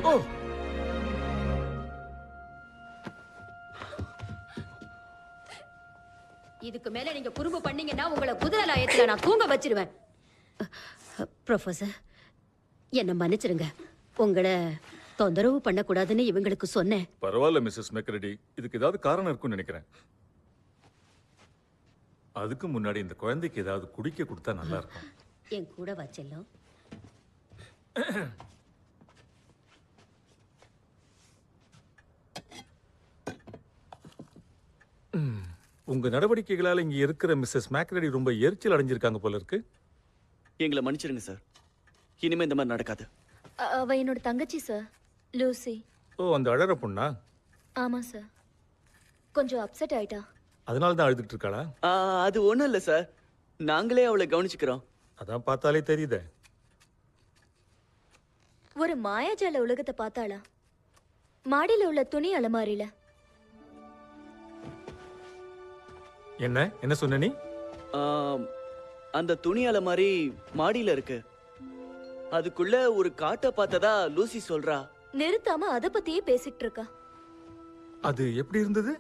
ஓ இதுக்கு மேல நீங்க குறும்பு பண்ணீங்கன்னா உங்களை குதிரை லாயத்துல நான் தூங்க வச்சிருவேன். ப்ரொஃபசர், என்ன மன்னிச்சிருங்க. உங்களை தொந்தரவு பண்ணக்கூடாதுன்னு இவங்களுக்கு சொன்னேன். பரவாயில்ல மிஸ்ஸஸ் மெக்ரெடி, இதுக்கு ஏதாவது காரணம் இருக்கும்னு நினைக்கிறேன். அதுக்கு முன்னாடி இந்த குழந்தைக்கு ஏதாவது குடிக்க கொடுத்தா நல்லா இருக்கும். என் கூட வச்செல்லாம் உங்க நடவடிக்கைகளால இங்க இருக்கிற மிஸ்ஸஸ் மேக்ரெடி ரொம்ப எரிச்சல் அடைஞ்சிருக்காங்க போல இருக்கு. எங்களை மன்னிச்சிருங்க சார், இனிமே இந்த மாதிரி நடக்காது. அவ என்னோட தங்கச்சி சார், லூசி. ஓ, அந்த அழற பொண்ணா? ஆமா சார், கொஞ்சம் அப்செட் ஆயிட்டா. அதனால தான் அழுதுட்டு இருக்காளா? அது ஒண்ணும் இல்ல சார், நாங்களே அவளை கவனிச்சுக்கிறோம். அதான் பார்த்தாலே தெரியுதே. ஒரு மாயாஜால உலகத்தை பார்த்தாளா? மாடியில உள்ள துணி அலமாரியில. என்ன என்ன சொன்ன நீ? அந்த துணி அலமாரி மாடியில இருக்கு. அதுக்குள்ள ஒரு காட்டை பார்த்ததா லூசி சொல்றா. நிறுத்தாம அத பத்தியே பேசிட்டு இருக்கா. அது எப்படி இருந்தது?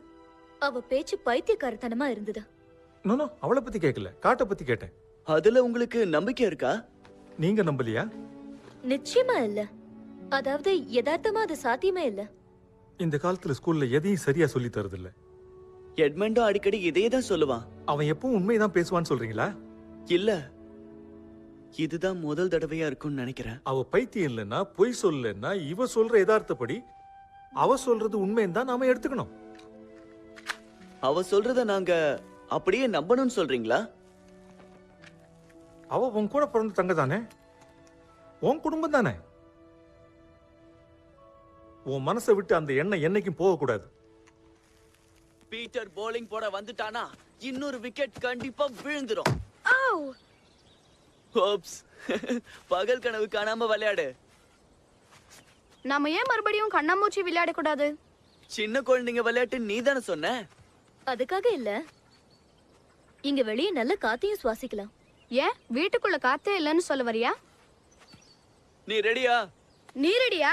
அவ பேச்சு பைத்தியக்காரத்தனமா இருந்தது. நோ, அவளை பத்தி கேட்கல, காட்டை பத்தி கேட்டேன். அதுல உங்களுக்கு நம்பிக்கை இருக்கா? நீங்க நம்பலையா? நிச்சயமா இல்ல. அதாவது யதார்த்தமா அது சாத்தியமே இல்ல. இந்த காலத்துல ஸ்கூல்ல எதையும் சரியா சொல்லி தரது இல்ல. எட்மண்டோ அடிக்கடி இதே தான் சொல்லுவான். அவன் எப்பவும் உண்மைதான் பேசுவான்னு சொல்றீங்களா? இல்ல, இதுதான் முதல் தடவையா இருக்கும்னு நினைக்கிறேன். அவ பைத்தியம் இல்லைன்னா, பொய் சொல்லலைன்னா, இவ சொல்ற யதார்த்தப்படி அவ சொல்றது உண்மைன்னு தான் நாம எடுத்துக்கணும். அவ சொல்றத நாங்க அப்படியே நம்பணும்னு சொல்றீங்களா? அவ உன் கூட பிறந்த தங்க தானே, உன் குடும்பம் தானே. உன் மனசை விட்டு அந்த எண்ணம் என்னைக்கும் போகக்கூடாது. பீட்டர் போலிங் போட வந்துட்டானா இன்னொரு விக்கெட் கண்டிப்பா விழுந்துரும். ஹோப்ஸ், பகல் கனவு காணாம விளையாடு. நாம ஏன் மறுபடியும் கண்ணாமூச்சி விளையாட கூடாது? சின்ன குழந்தைங்க விளையாட்டு நீ தானே சொன்ன. அதுக்காக இல்ல, இங்க வெளியே நல்ல காத்தையும் சுவாசிக்கலாம். ஏன் வீட்டுக்குள்ள காத்தே இல்லைன்னு சொல்ல வரியா? நீ ரெடியா? நீ ரெடியா?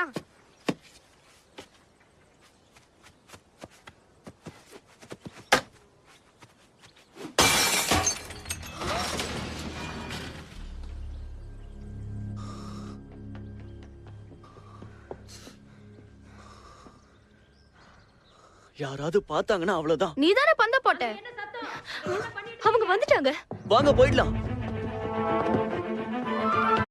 யாராவது பார்த்தாங்கன்னா அவ்வளவுதான். நீ தானே பந்த போட்ட. அவங்க வந்துட்டாங்க. வாங்க போயிடலாம்.